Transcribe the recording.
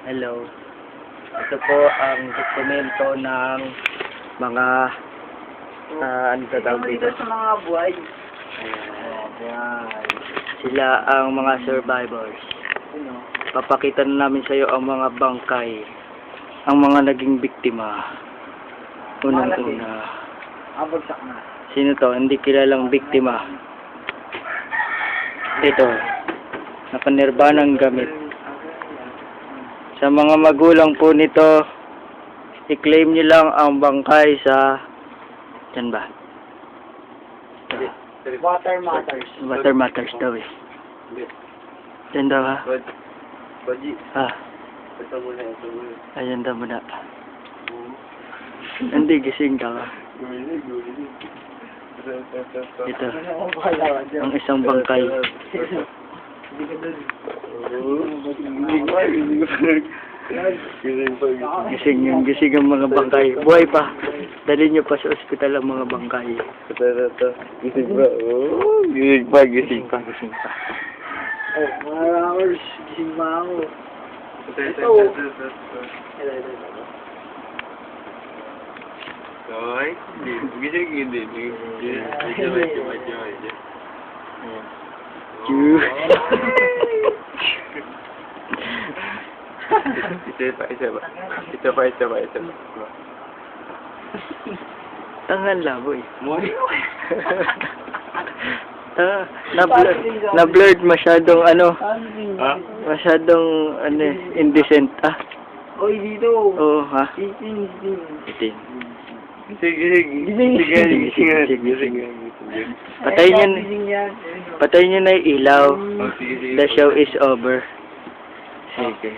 Hello. Ito po ang dokumento ng mga ano tawag dito? Sa mga buhay. Ayan. Sila ang mga survivors. Papakita na namin sa iyo ang mga bangkay, ang mga naging biktima. Unang-una. Abagsak na. Sino to? Hindi kilalang biktima. Ito. Nakanirbanang gamit. Sa mga magulang po nito, i-claim nyo lang ang bangkay sa... Diyan ba? Water matters. Water matters daw eh. Diyan daw ha? Baji, Ha? ito muna. Ayan daw muna. Hindi, gising ka ba? Ito. Ang isang bangkay. Hindi ka dun. Gising ang mga bangkay. Buhay pa. Dali nyo pa sa ospital ang mga bangkay. Gising pa. Gising pa. Oh, mga hours. Gising pa ako. Ito. Hoy, gising hindi. Isa pa. Tangan labo eh. Na-blurred masyadong ano. Ha? Masyadong ano indecent Oy, dito. Oo ha. Gising. Itin. Gising. Patayin nyo na yung ilaw. Oh, sige. The show is over. Sige.